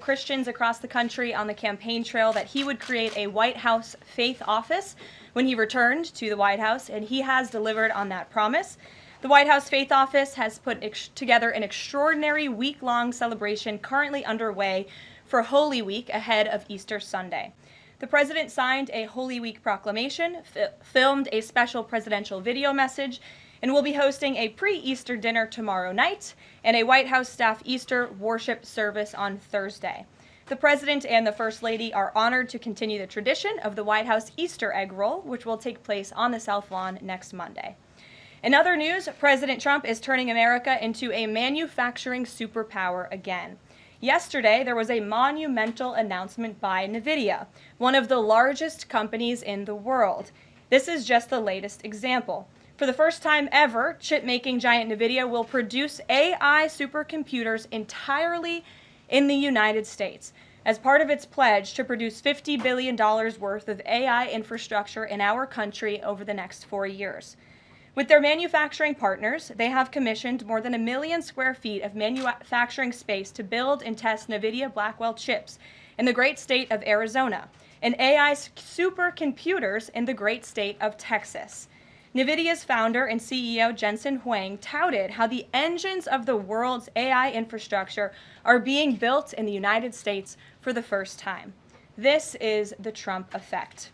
Christians across the country on the campaign trail that he would create a White House faith office when he returned to the White House, and he has delivered on that promise. The White House Faith Office has put together an extraordinary week-long celebration currently underway for Holy Week ahead of Easter Sunday. The president signed a Holy Week proclamation, filmed a special presidential video message, and will be hosting a pre-Easter dinner tomorrow night and a White House staff Easter worship service on Thursday. The president and the First Lady are honored to continue the tradition of the White House Easter egg roll, which will take place on the South Lawn next Monday. In other news, President Trump is turning America into a manufacturing superpower again. Yesterday, there was a monumental announcement by NVIDIA, one of the largest companies in the world. This is just the latest example. For the first time ever, chip-making giant NVIDIA will produce AI supercomputers entirely in the United States as part of its pledge to produce $50 billion worth of AI infrastructure in our country over the next 4 years. With their manufacturing partners, they have commissioned more than 1 million square feet of manufacturing space to build and test NVIDIA Blackwell chips in the great state of Arizona and AI supercomputers in the great state of Texas. NVIDIA's founder and CEO Jensen Huang touted how the engines of the world's AI infrastructure are being built in the United States for the first time. This is the Trump effect.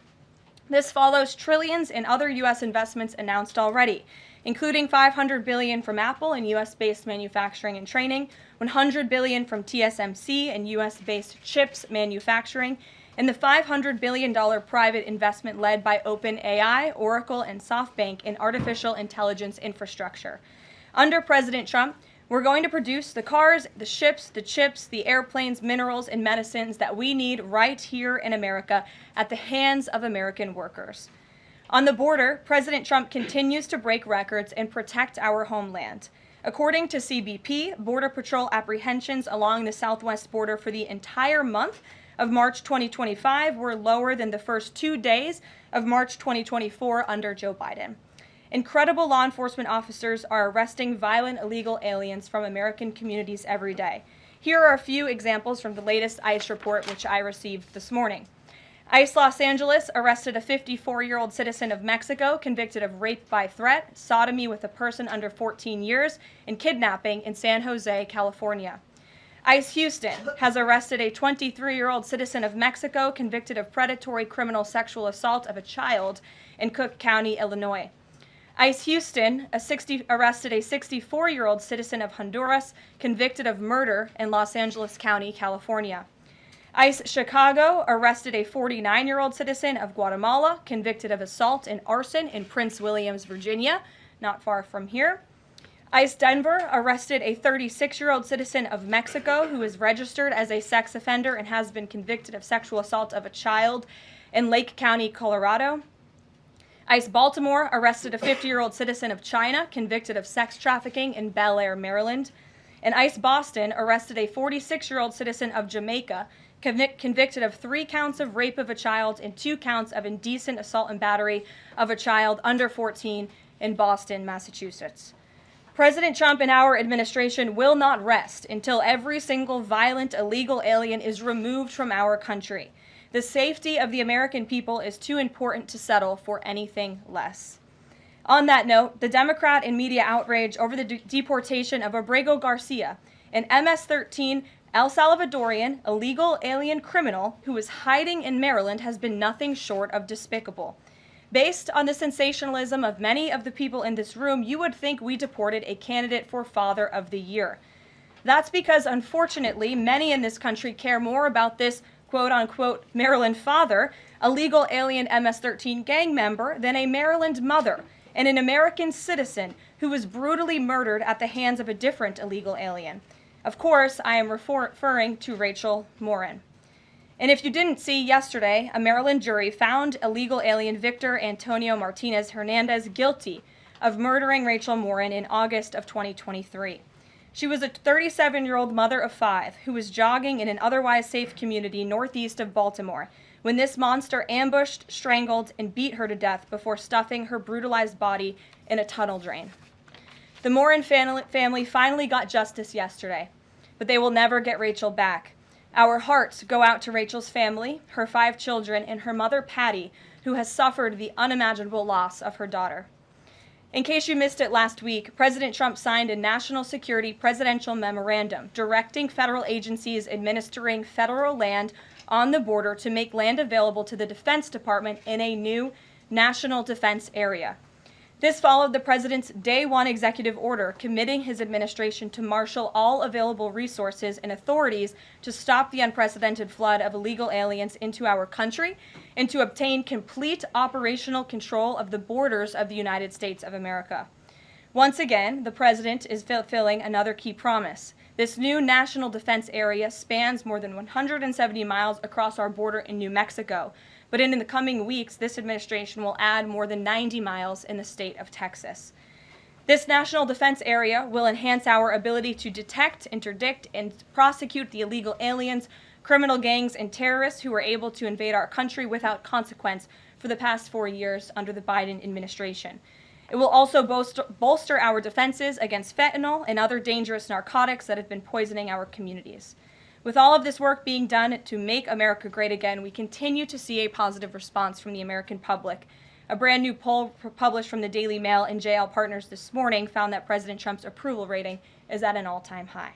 This follows trillions in other U.S. investments announced already, including $500 billion from Apple in U.S.-based manufacturing and training, $100 billion from TSMC and U.S.-based chips manufacturing, and the $500 billion private investment led by OpenAI, Oracle, and SoftBank in artificial intelligence infrastructure. Under President Trump, we're going to produce the cars, the ships, the chips, the airplanes, minerals, and medicines that we need right here in America at the hands of American workers. On the border, President Trump continues to break records and protect our homeland. According to CBP, Border Patrol apprehensions along the southwest border for the entire month of March 2025 were lower than the first 2 days of March 2024 under Joe Biden. Incredible law enforcement officers are arresting violent illegal aliens from American communities every day. Here are a few examples from the latest ICE report, which I received this morning. ICE Los Angeles arrested a 54-year-old citizen of Mexico convicted of rape by threat, sodomy with a person under 14 years, and kidnapping in San Jose, California. ICE Houston has arrested a 23-year-old citizen of Mexico convicted of predatory criminal sexual assault of a child in Cook County, Illinois. ICE Houston arrested a 64-year-old citizen of Honduras convicted of murder in Los Angeles County, California. ICE Chicago arrested a 49-year-old citizen of Guatemala convicted of assault and arson in Prince Williams, Virginia, not far from here. ICE Denver arrested a 36-year-old citizen of Mexico who is registered as a sex offender and has been convicted of sexual assault of a child in Lake County, Colorado. ICE Baltimore arrested a 50-year-old citizen of China convicted of sex trafficking in Bel Air, Maryland. And ICE Boston arrested a 46-year-old citizen of Jamaica convicted of 3 counts of rape of a child and 2 counts of indecent assault and battery of a child under 14 in Boston, Massachusetts. President Trump and our administration will not rest until every single violent illegal alien is removed from our country. The safety of the American people is too important to settle for anything less. On that note, the Democrat and media outrage over the deportation of Abrego Garcia, an MS-13 El Salvadorian illegal alien criminal who is hiding in Maryland, has been nothing short of despicable. Based on the sensationalism of many of the people in this room, you would think we deported a candidate for Father of the Year. That's because, unfortunately, many in this country care more about this quote-unquote Maryland father, a legal alien MS-13 gang member, than a Maryland mother and an American citizen who was brutally murdered at the hands of a different illegal alien. Of course, I am referring to Rachel Morin. And if you didn't see, yesterday, a Maryland jury found illegal alien Victor Antonio Martinez Hernandez guilty of murdering Rachel Morin in August of 2023. She was a 37-year-old mother of 5 who was jogging in an otherwise safe community northeast of Baltimore when this monster ambushed, strangled, and beat her to death before stuffing her brutalized body in a tunnel drain. The Morin family finally got justice yesterday, but they will never get Rachel back. Our hearts go out to Rachel's family, her 5 children, and her mother, Patty, who has suffered the unimaginable loss of her daughter. In case you missed it last week, President Trump signed a national security presidential memorandum directing federal agencies administering federal land on the border to make land available to the Defense Department in a new national defense area. This followed the president's Day 1 executive order committing his administration to marshal all available resources and authorities to stop the unprecedented flood of illegal aliens into our country and to obtain complete operational control of the borders of the United States of America. Once again, the president is fulfilling another key promise. This new national defense area spans more than 170 miles across our border in New Mexico. But in the coming weeks, this administration will add more than 90 miles in the state of Texas. This national defense area will enhance our ability to detect, interdict, and prosecute the illegal aliens, criminal gangs, and terrorists who were able to invade our country without consequence for the past 4 years under the Biden administration. It will also bolster our defenses against fentanyl and other dangerous narcotics that have been poisoning our communities. With all of this work being done to make America great again, we continue to see a positive response from the American public. A brand new poll published from the Daily Mail and JL Partners this morning found that President Trump's approval rating is at an all-time high.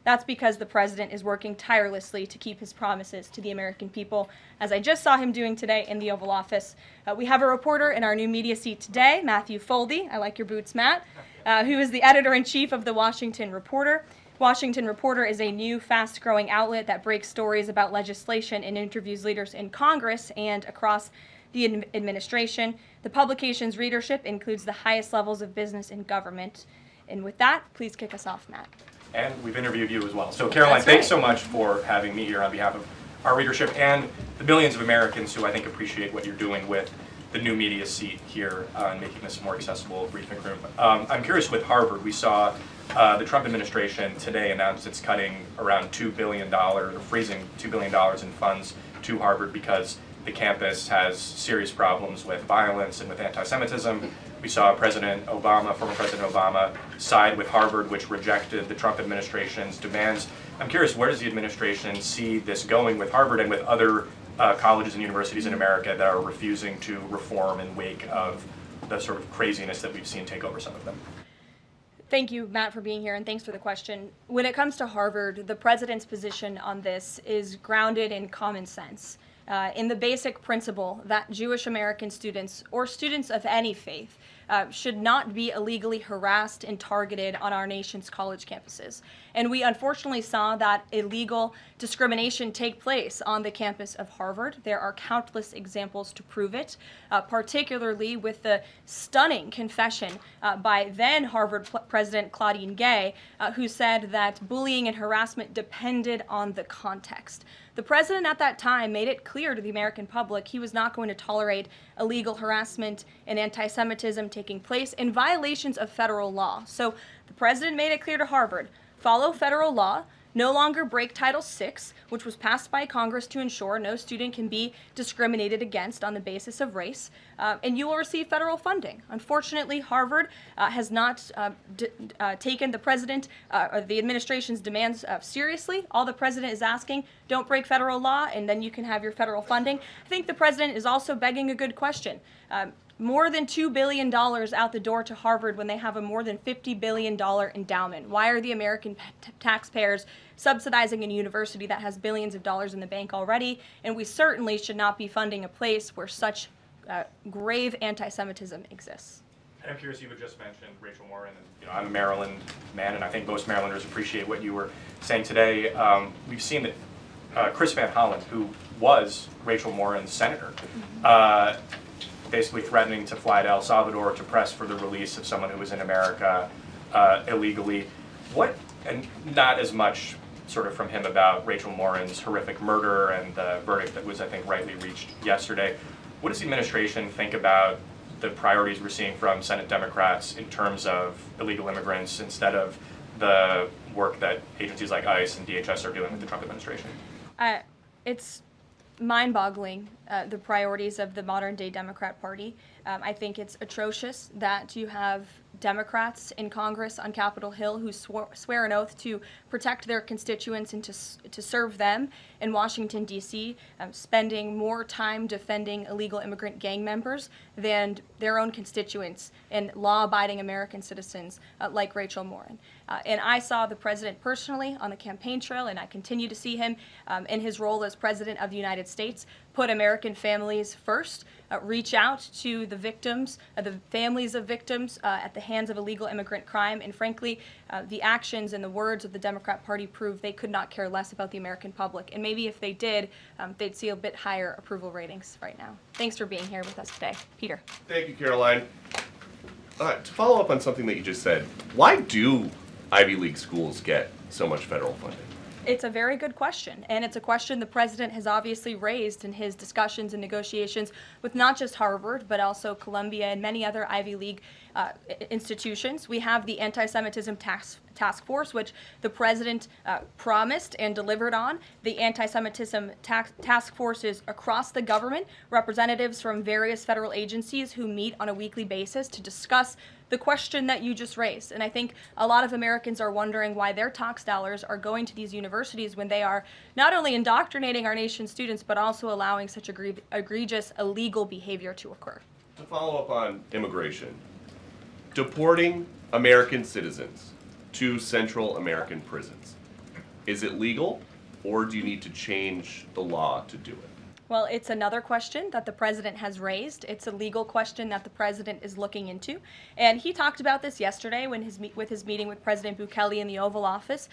That's because the president is working tirelessly to keep his promises to the American people, as I just saw him doing today in the Oval Office. We have a reporter in our new media seat today, Matthew Foldy. I like your boots, Matt, who is the editor-in-chief of the Washington Reporter. Washington Reporter is a new, fast-growing outlet that breaks stories about legislation and interviews leaders in Congress and across the administration. The publication's readership includes the highest levels of business and government. And with that, please kick us off, Matt. And we've interviewed you as well. So Karoline, thanks so much for having me here on behalf of our readership and the millions of Americans who I think appreciate what you're doing with the new media seat here and making this a more accessible briefing room. I'm curious with Harvard, we saw the Trump administration today announced it's cutting around $2 billion, or freezing $2 billion in funds to Harvard because the campus has serious problems with violence and with anti-Semitism. We saw former President Obama, side with Harvard, which rejected the Trump administration's demands. I'm curious, where does the administration see this going with Harvard and with other colleges and universities in America that are refusing to reform in wake of the sort of craziness that we've seen take over some of them? Thank you, Matt, for being here, and thanks for the question. When it comes to Harvard, the president's position on this is grounded in common sense, in the basic principle that Jewish American students, or students of any faith, should not be illegally harassed and targeted on our nation's college campuses. And we unfortunately saw that illegal discrimination take place on the campus of Harvard. There are countless examples to prove it, particularly with the stunning confession by then Harvard President Claudine Gay, who said that bullying and harassment depended on the context. The president at that time made it clear to the American public he was not going to tolerate illegal harassment and anti-Semitism taking place in violations of federal law. So the president made it clear to Harvard, follow federal law, no longer break Title VI, which was passed by Congress to ensure no student can be discriminated against on the basis of race, and you will receive federal funding. Unfortunately, Harvard has not taken the president or the administration's demands seriously. All the president is asking, don't break federal law, and then you can have your federal funding. I think the president is also begging a good question. More than $2 billion out the door to Harvard when they have a more than $50 billion endowment. Why are the American taxpayers subsidizing a university that has billions of dollars in the bank already? And we certainly should not be funding a place where such grave anti-Semitism exists. And I'm curious, you had just mentioned Rachel Morin, and I'm a Maryland man, and I think most Marylanders appreciate what you were saying today. We've seen that Chris Van Hollen, who was Rachel Morin's senator, basically threatening to fly to El Salvador to press for the release of someone who was in America illegally. And not as much sort of from him about Rachel Morin's horrific murder and the verdict that was, I think, rightly reached yesterday. What does the administration think about the priorities we're seeing from Senate Democrats in terms of illegal immigrants instead of the work that agencies like ICE and DHS are doing with the Trump administration? It's mind-boggling, the priorities of the modern-day Democrat Party. I think it's atrocious that you have Democrats in Congress on Capitol Hill who swear an oath to protect their constituents and to serve them in Washington, D.C., spending more time defending illegal immigrant gang members than their own constituents and law-abiding American citizens like Rachel Morin. And I saw the president personally on the campaign trail, and I continue to see him in his role as president of the United States, put American families first, reach out to the victims, the families of victims at the hands of illegal immigrant crime, and frankly, the actions and the words of the Democrat Party prove they could not care less about the American public. And maybe if they did, they'd see a bit higher approval ratings right now. Thanks for being here with us today. Peter. Thank you, Karoline. To follow up on something that you just said, why do Ivy League schools get so much federal funding? It's a very good question, and it's a question the president has obviously raised in his discussions and negotiations with not just Harvard, but also Columbia and many other Ivy League institutions. We have the Anti-Semitism Task Force, which the president promised and delivered on. The Anti-Semitism Task Force is across the government, representatives from various federal agencies who meet on a weekly basis to discuss the question that you just raised. And I think a lot of Americans are wondering why their tax dollars are going to these universities when they are not only indoctrinating our nation's students, but also allowing such egregious illegal behavior to occur. To follow up on immigration, deporting American citizens to Central American prisons, is it legal, or do you need to change the law to do it? Well, it's another question that the president has raised. It's a legal question that the president is looking into. And he talked about this yesterday when with his meeting with President Bukele in the Oval Office.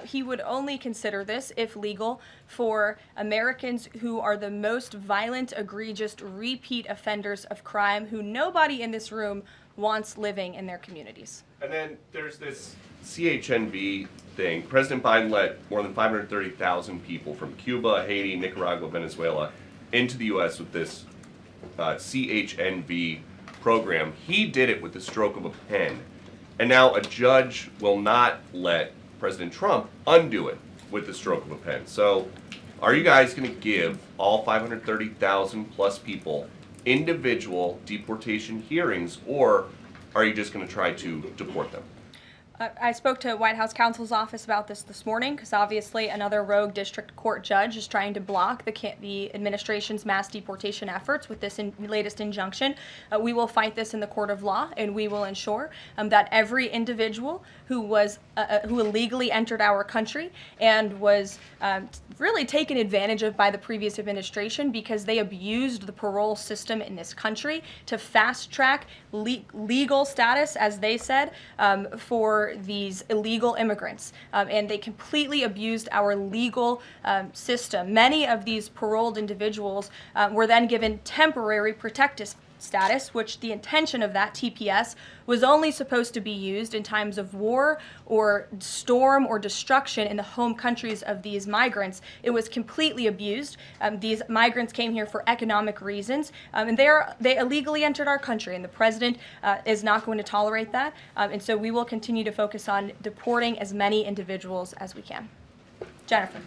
He would only consider this, if legal, for Americans who are the most violent, egregious, repeat offenders of crime who nobody in this room wants living in their communities. And then there's this CHNV thing. President Biden let more than 530,000 people from Cuba, Haiti, Nicaragua, Venezuela into the U.S. with this CHNV program. He did it with the stroke of a pen. And now a judge will not let President Trump undo it with the stroke of a pen. So are you guys going to give all 530,000 plus people individual deportation hearings, or are you just going to try to deport them? I spoke to White House counsel's office about this morning because obviously another rogue district court judge is trying to block the administration's mass deportation efforts with this latest injunction. We will fight this in the court of law, and we will ensure that every individual who illegally entered our country and was really taken advantage of by the previous administration because they abused the parole system in this country to fast track legal status, as they said, for these illegal immigrants, and they completely abused our legal system. Many of these paroled individuals were then given temporary protective status, which the intention of that TPS was only supposed to be used in times of war or storm or destruction in the home countries of these migrants. It was completely abused. These migrants came here for economic reasons, and they illegally entered our country, and the president is not going to tolerate that. And so we will continue to focus on deporting as many individuals as we can. Jennifer.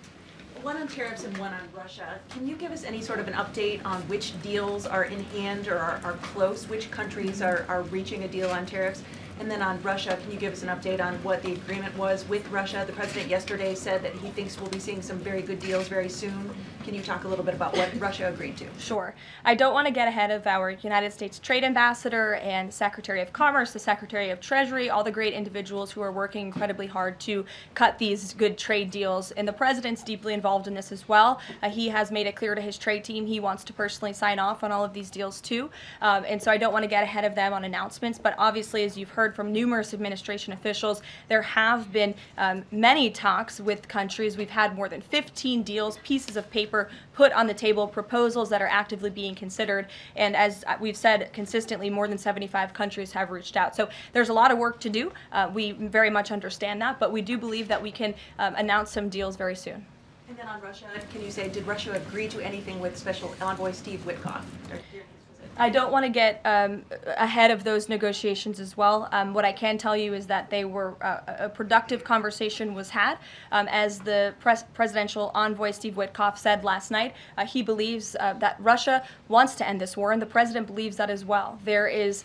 One on tariffs and one on Russia. Can you give us any sort of an update on which deals are in hand or are close? Which countries are reaching a deal on tariffs? And then on Russia, can you give us an update on what the agreement was with Russia? The president yesterday said that he thinks we'll be seeing some very good deals very soon. Can you talk a little bit about what Russia agreed to? Sure. I don't want to get ahead of our United States Trade Ambassador and Secretary of Commerce, the Secretary of Treasury, all the great individuals who are working incredibly hard to cut these good trade deals. And the president's deeply involved in this as well. He has made it clear to his trade team he wants to personally sign off on all of these deals too. And so I don't want to get ahead of them on announcements, but obviously, as you've heard from numerous administration officials, there have been many talks with countries. We've had more than 15 deals, pieces of paper put on the table, proposals that are actively being considered. And as we've said consistently, more than 75 countries have reached out. So there's a lot of work to do. We very much understand that, but we do believe that we can announce some deals very soon. And then on Russia, can you say, did Russia agree to anything with Special Envoy Steve Witkoff? I don't want to get ahead of those negotiations as well. What I can tell you is that they were a productive conversation was had. As the presidential envoy Steve Witkoff said last night, he believes that Russia wants to end this war, and the president believes that as well. There is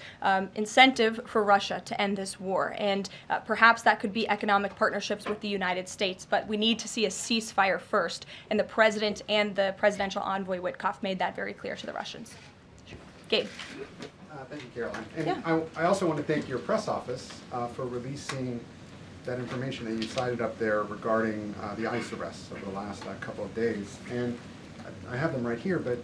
incentive for Russia to end this war, and perhaps that could be economic partnerships with the United States, but we need to see a ceasefire first, and the president and the presidential envoy Witkoff made that very clear to the Russians. Gabe. Thank you, Caroline. And Yeah. I also want to thank your press office for releasing that information that you cited up there regarding the ICE arrests over the last couple of days. And I have them right here, but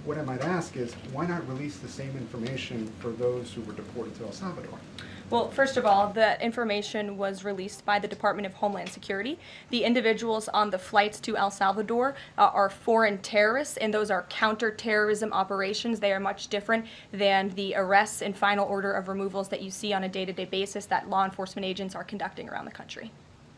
what I might ask is, why not release the same information for those who were deported to El Salvador? Well, first of all, the information was released by the Department of Homeland Security. The individuals on the flights to El Salvador are foreign terrorists, and those are counterterrorism operations. They are much different than the arrests and final order of removals that you see on a day-to-day basis that law enforcement agents are conducting around the country.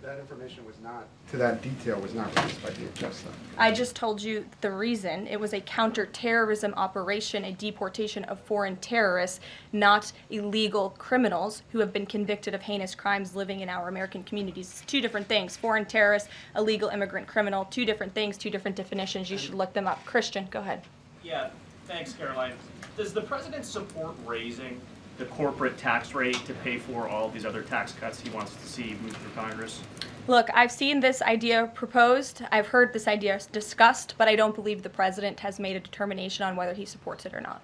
That information was not, to that detail, was not released by DHS, though. I just told you the reason. It was a counterterrorism operation, a deportation of foreign terrorists, not illegal criminals who have been convicted of heinous crimes living in our American communities. It's two different things. Foreign terrorist, illegal immigrant criminal, two different things, two different definitions. You should look them up. Christian, go ahead. Yeah, thanks, Caroline. Does the president support raising the corporate tax rate to pay for all these other tax cuts he wants to see move through Congress? Look, I've seen this idea proposed. I've heard this idea discussed, but I don't believe the president has made a determination on whether he supports it or not.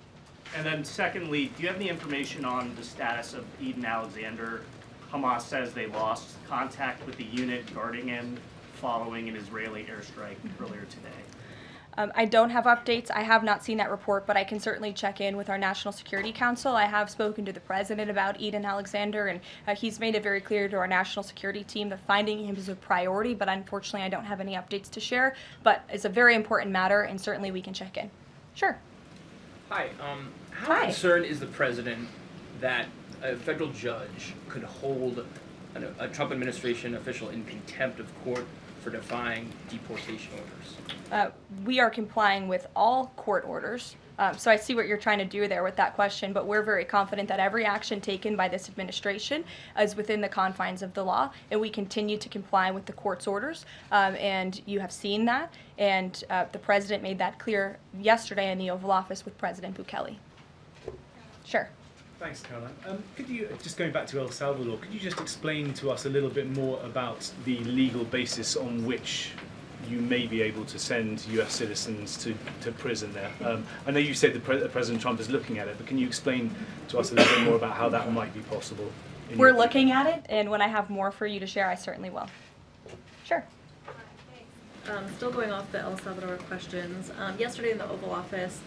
And then secondly, do you have any information on the status of Eden Alexander? Hamas says they lost contact with the unit guarding him following an Israeli airstrike earlier today. I don't have updates. I have not seen that report, but I can certainly check in with our National Security Council. I have spoken to the president about Eden Alexander, and he's made it very clear to our national security team that finding him is a priority, but unfortunately I don't have any updates to share. But it's a very important matter, and certainly we can check in. Sure. Hi. How Hi. concerned is the president that a federal judge could hold a Trump administration official in contempt of court for defying deportation orders? We are complying with all court orders. So I see what you're trying to do there with that question, but we're very confident that every action taken by this administration is within the confines of the law, and we continue to comply with the court's orders. And you have seen that, and the president made that clear yesterday in the Oval Office with President Bukele. Sure. Thanks, Caroline. Could you, just going back to El Salvador, could you just explain to us a little bit more about the legal basis on which you may be able to send US citizens to prison there? I know you said President Trump is looking at it, but can you explain to us a little bit more about how that might be possible? We're looking at it, and when I have more for you to share, I certainly will. Sure. Still going off the El Salvador questions, yesterday in the Oval Office,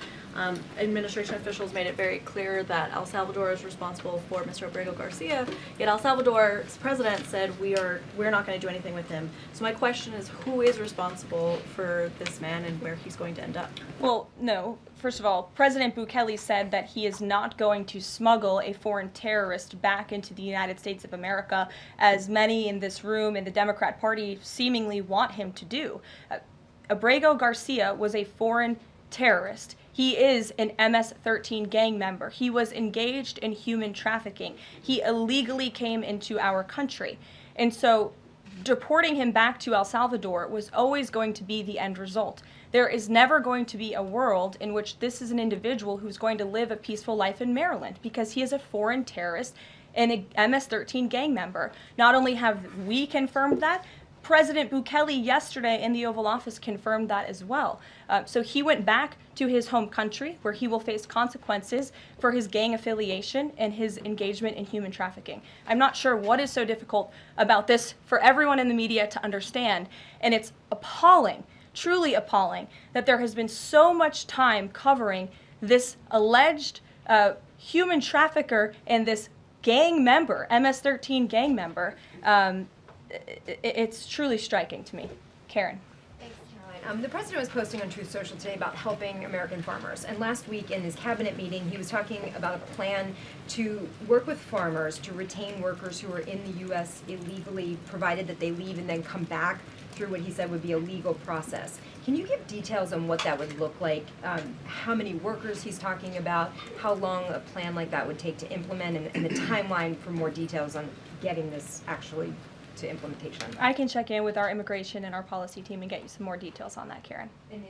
administration officials made it very clear that El Salvador is responsible for Mr. Abrego Garcia, yet El Salvador's president said we're not going to do anything with him. So my question is, who is responsible for this man and where he's going to end up? Well, no. First of all, President Bukele said that he is not going to smuggle a foreign terrorist back into the United States of America, as many in this room in the Democrat Party seemingly want him to do. Abrego Garcia was a foreign terrorist. He is an MS-13 gang member. He was engaged in human trafficking. He illegally came into our country. And so deporting him back to El Salvador was always going to be the end result. There is never going to be a world in which this is an individual who's going to live a peaceful life in Maryland, because he is a foreign terrorist and a MS-13 gang member. Not only have we confirmed that, President Bukele yesterday in the Oval Office confirmed that as well. So he went back to his home country, where he will face consequences for his gang affiliation and his engagement in human trafficking. I'm not sure what is so difficult about this for everyone in the media to understand, and it's appalling, truly appalling, that there has been so much time covering this alleged human trafficker and this gang member, MS-13 gang member. It's truly striking to me. Karen. Thanks, Caroline. The president was posting on Truth Social today about helping American farmers. And last week in his cabinet meeting, he was talking about a plan to work with farmers to retain workers who are in the U.S. illegally, provided that they leave and then come back through what he said would be a legal process. Can you give details on what that would look like? How many workers he's talking about? How long a plan like that would take to implement, and the timeline for more details on getting this actually to implementation? I can check in with our immigration and our policy team and get you some more details on that, Karen. And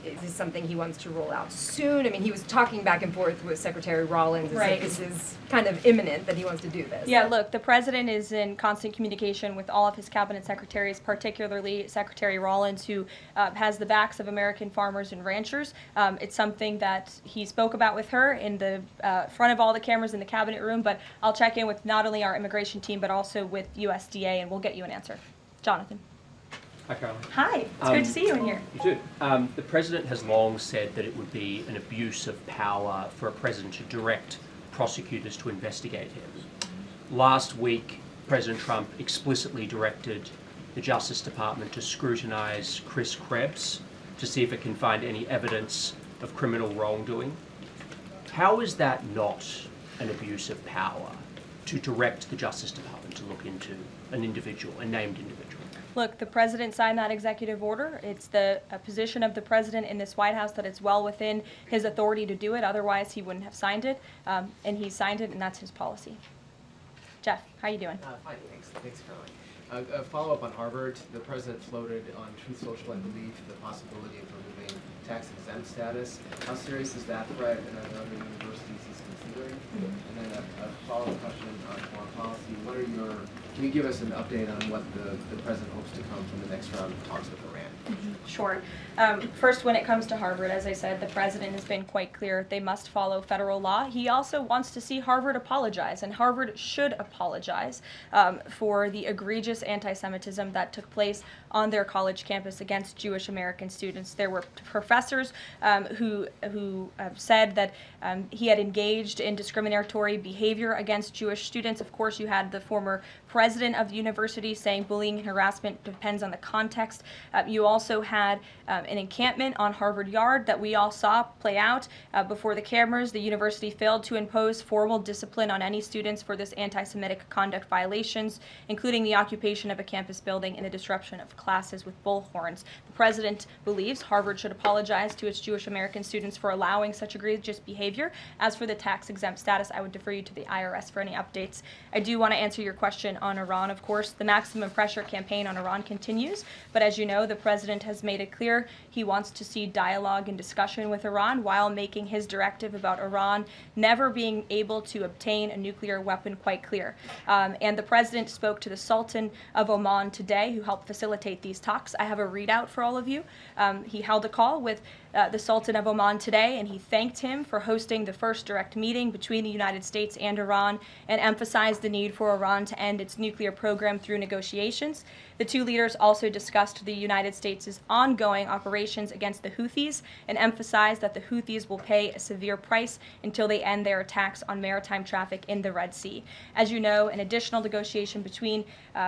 is this something he wants to roll out soon? I mean, he was talking back and forth with Secretary Rollins. Right. This is kind of imminent that he wants to do this. Yeah, look, the president is in constant communication with all of his cabinet secretaries, particularly Secretary Rollins, who has the backs of American farmers and ranchers. It's something that he spoke about with her in the front of all the cameras in the cabinet room, but I'll check in with not only our immigration team, but also with USDA, and we'll get you an answer. Jonathan. Hi, Caroline. Hi, it's good to see you in here. You too. The president has long said that it would be an abuse of power for a president to direct prosecutors to investigate him. Last week, President Trump explicitly directed the Justice Department to scrutinize Chris Krebs to see if it can find any evidence of criminal wrongdoing. How is that not an abuse of power to direct the Justice Department to look into an individual, a named individual? Look, the president signed that executive order. It's the position of the president in this White House that it's well within his authority to do it. Otherwise, he wouldn't have signed it. And he signed it, and that's his policy. Jeff, how you doing? Fine, thanks, Caroline. A follow-up on Harvard. The president floated on Truth Social, I believe, the possibility of removing tax-exempt status. How serious is that threat, and are there other universities he's considering? And then a follow-up question on foreign policy. Can you give us an update on what the president hopes to come from the next round of talks with Iran? Sure. First, when it comes to Harvard, as I said, the president has been quite clear they must follow federal law. He also wants to see Harvard apologize, and Harvard should apologize for the egregious anti-Semitism that took place on their college campus against Jewish American students. There were professors who said that he had engaged in discriminatory behavior against Jewish students. Of course, you had the former president of the university saying bullying and harassment depends on the context. You also had an encampment on Harvard Yard that we all saw play out before the cameras. The university failed to impose formal discipline on any students for this anti-Semitic conduct violations, including the occupation of a campus building and the disruption of classes with bullhorns. The president believes Harvard should apologize to its Jewish American students for allowing such egregious behavior. As for the tax-exempt status, I would defer you to the IRS for any updates. I do want to answer your question on Iran, of course. The maximum pressure campaign on Iran continues, but as you know, the president has made it clear he wants to see dialogue and discussion with Iran while making his directive about Iran never being able to obtain a nuclear weapon quite clear. And the president spoke to the Sultan of Oman today, who helped facilitate these talks. I have a readout for all of you. He held a call with the Sultan of Oman today, and he thanked him for hosting the first direct meeting between the United States and Iran and emphasized the need for Iran to end its nuclear program through negotiations. The two leaders also discussed the United States' ongoing operations against the Houthis and emphasized that the Houthis will pay a severe price until they end their attacks on maritime traffic in the Red Sea. As you know, an additional negotiation between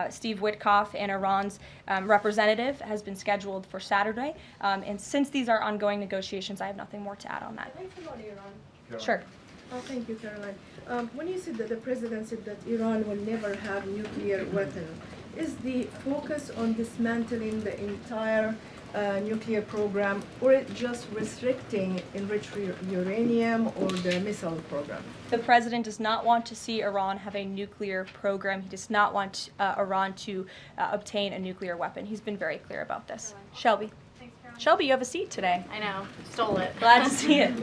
Steve Witkoff and Iran's representative has been scheduled for Saturday. And since these are ongoing negotiations, I have nothing more to add on that. Can I follow Iran? Sure. Thank you, Caroline. When you said that the president said that Iran will never have nuclear weapon, is the focus on dismantling the entire nuclear program, or it just restricting enriched uranium or the missile program? The president does not want to see Iran have a nuclear program. He does not want Iran to obtain a nuclear weapon. He's been very clear about this. Shelby. Shelby, you have a seat today. I know, stole it. Glad to see it.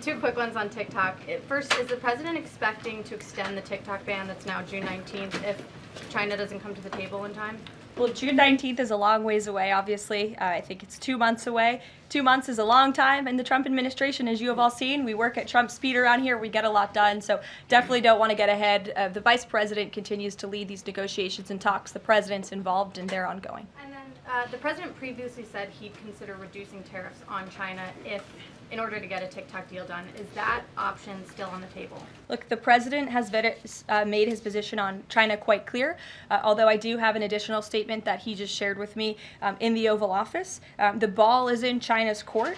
Two quick ones on TikTok. First, is the president expecting to extend the TikTok ban that's now June 19th if China doesn't come to the table in time? Well, June 19th is a long ways away, obviously. I think it's 2 months away. 2 months is a long time in the Trump administration, as you have all seen. We work at Trump speed around here. We get a lot done, so definitely don't want to get ahead. The vice president continues to lead these negotiations and talks. The president's involved, and they're ongoing. And then the president previously said he'd consider reducing tariffs on China in order to get a TikTok deal done. Is that option still on the table? Look, the president has made his position on China quite clear, although I do have an additional statement that he just shared with me in the Oval Office. The ball is in China's court.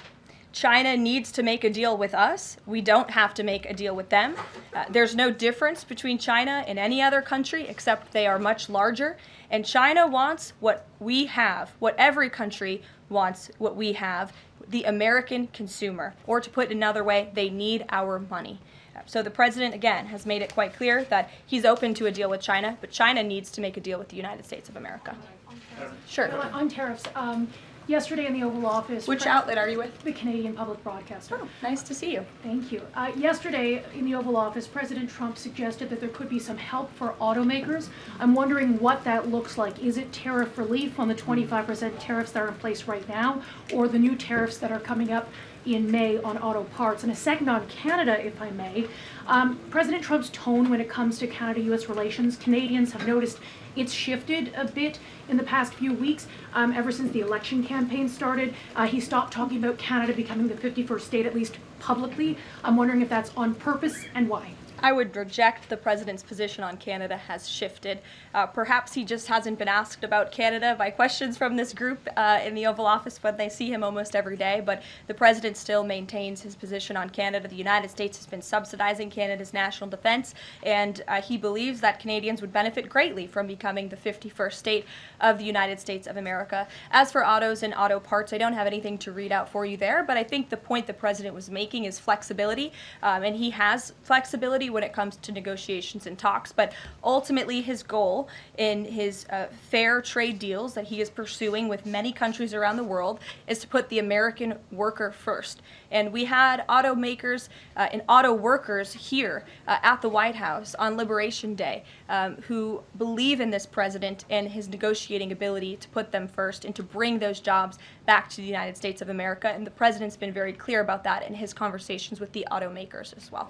China needs to make a deal with us. We don't have to make a deal with them. There's no difference between China and any other country except they are much larger. And China wants what we have, what every country wants, what we have, the American consumer. Or to put it another way, they need our money. So the president, again, has made it quite clear that he's open to a deal with China, but China needs to make a deal with the United States of America. Sure. On tariffs, yesterday in the Oval Office. Which outlet are you with? The Canadian Public Broadcaster. Oh, nice to see you. Thank you. Yesterday in the Oval Office, President Trump suggested that there could be some help for automakers. I'm wondering what that looks like. Is it tariff relief on the 25% tariffs that are in place right now, or the new tariffs that are coming up in May on auto parts? And a second on Canada, if I may. President Trump's tone when it comes to Canada-U.S. relations, Canadians have noticed it's shifted a bit in the past few weeks. Ever since the election campaign started, he stopped talking about Canada becoming the 51st state, at least publicly. I'm wondering if that's on purpose and why. I would reject the president's position on Canada has shifted. Perhaps he just hasn't been asked about Canada by questions from this group in the Oval Office when they see him almost every day, but the president still maintains his position on Canada. The United States has been subsidizing Canada's national defense, and he believes that Canadians would benefit greatly from becoming the 51st state of the United States of America. As for autos and auto parts, I don't have anything to read out for you there, but I think the point the president was making is flexibility, and he has flexibility when it comes to negotiations and talks, but ultimately his goal in his fair trade deals that he is pursuing with many countries around the world is to put the American worker first. And we had automakers and auto workers here at the White House on Liberation Day who believe in this president and his negotiating ability to put them first and to bring those jobs back to the United States of America. And the president's been very clear about that in his conversations with the automakers as well.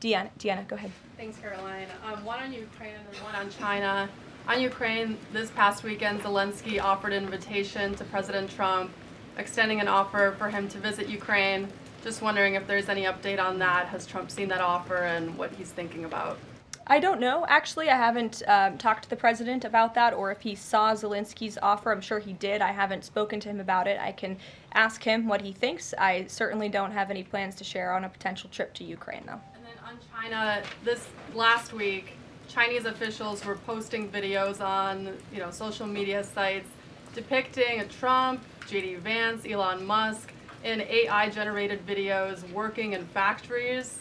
Deanna, go ahead. Thanks, Caroline. One on Ukraine and one on China. On Ukraine, this past weekend, Zelensky offered an invitation to President Trump, extending an offer for him to visit Ukraine. Just wondering if there's any update on that. Has Trump seen that offer and what he's thinking about? I don't know. Actually, I haven't talked to the president about that, or if he saw Zelensky's offer. I'm sure he did. I haven't spoken to him about it. I can ask him what he thinks. I certainly don't have any plans to share on a potential trip to Ukraine, though. And then on China, this last week, Chinese officials were posting videos on, social media sites depicting a Trump, J.D. Vance, Elon Musk in AI-generated videos working in factories,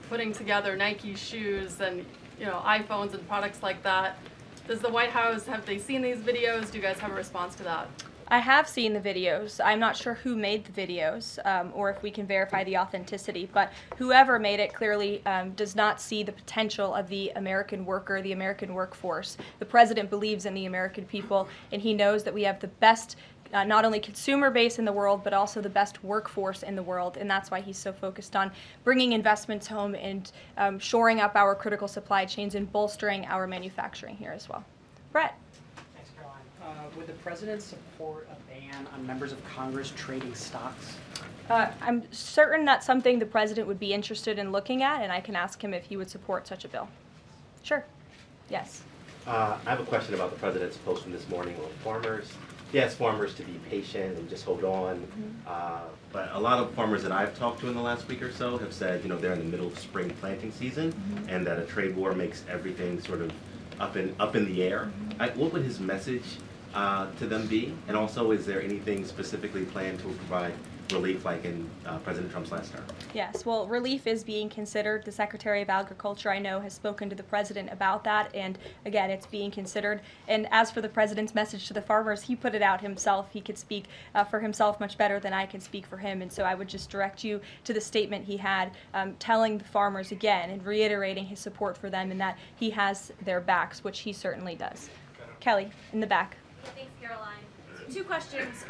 putting together Nike shoes and iPhones and products like that. Does the White House, have they seen these videos? Do you guys have a response to that? I have seen the videos. I'm not sure who made the videos or if we can verify the authenticity, but whoever made it clearly does not see the potential of the American worker, the American workforce. The president believes in the American people, and he knows that we have the best not only consumer base in the world, but also the best workforce in the world, and that's why he's so focused on bringing investments home and shoring up our critical supply chains and bolstering our manufacturing here as well. Brett. Thanks, Caroline. Would the president support a ban on members of Congress trading stocks? I'm certain that's something the president would be interested in looking at, and I can ask him if he would support such a bill. Sure. Yes. I have a question about the president's post from this morning on farmers. He asked farmers to be patient and just hold on. But a lot of farmers that I've talked to in the last week or so have said, they're in the middle of spring planting season, and that a trade war makes everything sort of up in the air. What would his message to them be? And also, is there anything specifically planned to provide relief like in President Trump's last term? Yes, well, relief is being considered. The Secretary of Agriculture, I know, has spoken to the president about that, and again, it's being considered. And as for the president's message to the farmers, he put it out himself. He could speak for himself much better than I can speak for him, and so I would just direct you to the statement he had telling the farmers again and reiterating his support for them and that he has their backs, which he certainly does. Kelly, in the back. Thanks, Caroline. Two questions.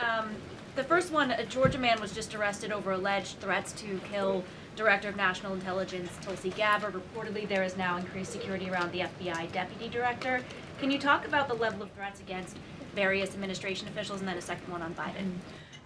The first one, a Georgia man was just arrested over alleged threats to kill Director of National Intelligence Tulsi Gabbard. Reportedly, there is now increased security around the FBI Deputy Director. Can you talk about the level of threats against various administration officials, and then a second one on Biden?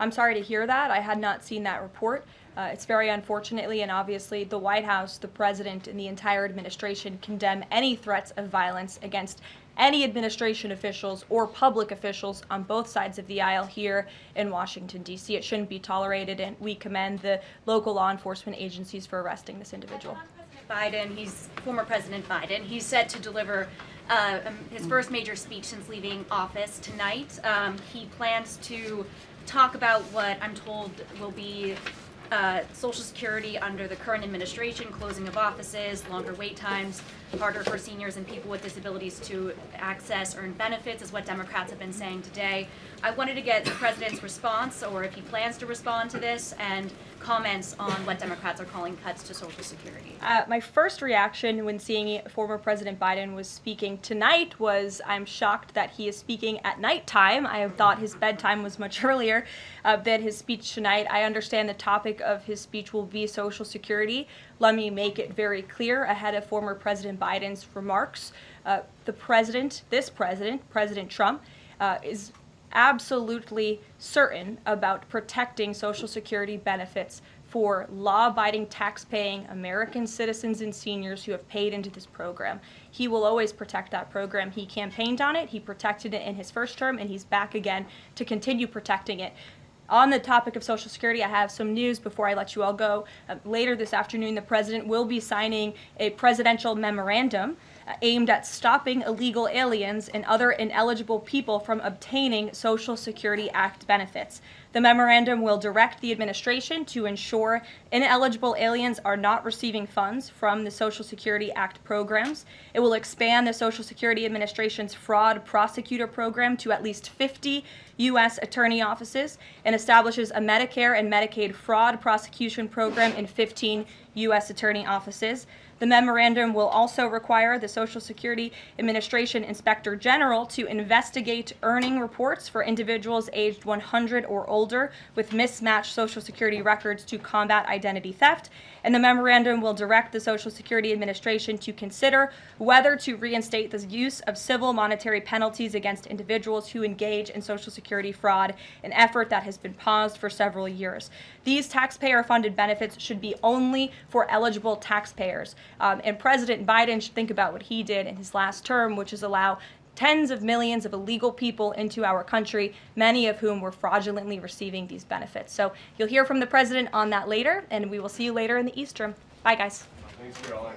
I'm sorry to hear that. I had not seen that report. It's very unfortunately, and obviously the White House, the president, and the entire administration condemn any threats of violence against any administration officials or public officials on both sides of the aisle here in Washington, D.C. It shouldn't be tolerated, and we commend the local law enforcement agencies for arresting this individual. Former President Biden, he's set to deliver his first major speech since leaving office tonight. He plans to talk about what I'm told will be Social Security under the current administration, closing of offices, longer wait times, harder for seniors and people with disabilities to access earned benefits, is what Democrats have been saying today. I wanted to get the president's response, or if he plans to respond to this, and comments on what Democrats are calling cuts to Social Security. My first reaction when seeing former President Biden was speaking tonight was, I'm shocked that he is speaking at nighttime. I thought his bedtime was much earlier than his speech tonight. I understand the topic of his speech will be Social Security. Let me make it very clear ahead of former President Biden's remarks. President Trump, is absolutely certain about protecting Social Security benefits for law-abiding, tax-paying American citizens and seniors who have paid into this program. He will always protect that program. He campaigned on it, he protected it in his first term, and he's back again to continue protecting it. On the topic of Social Security, I have some news before I let you all go. Later this afternoon, the president will be signing a presidential memorandum aimed at stopping illegal aliens and other ineligible people from obtaining Social Security Act benefits. The memorandum will direct the administration to ensure ineligible aliens are not receiving funds from the Social Security Act programs. It will expand the Social Security Administration's fraud prosecutor program to at least 50 U.S. attorney offices and establishes a Medicare and Medicaid fraud prosecution program in 15 U.S. attorney offices. The memorandum will also require the Social Security Administration Inspector General to investigate earning reports for individuals aged 100 or older with mismatched Social Security records to combat identity theft. And the memorandum will direct the Social Security Administration to consider whether to reinstate the use of civil monetary penalties against individuals who engage in Social Security fraud, an effort that has been paused for several years. These taxpayer-funded benefits should be only for eligible taxpayers. And President Biden should think about what he did in his last term, which is allow tens of millions of illegal people into our country, many of whom were fraudulently receiving these benefits. So you'll hear from the president on that later, and we will see you later in the East term. Bye, guys. Thanks, Caroline.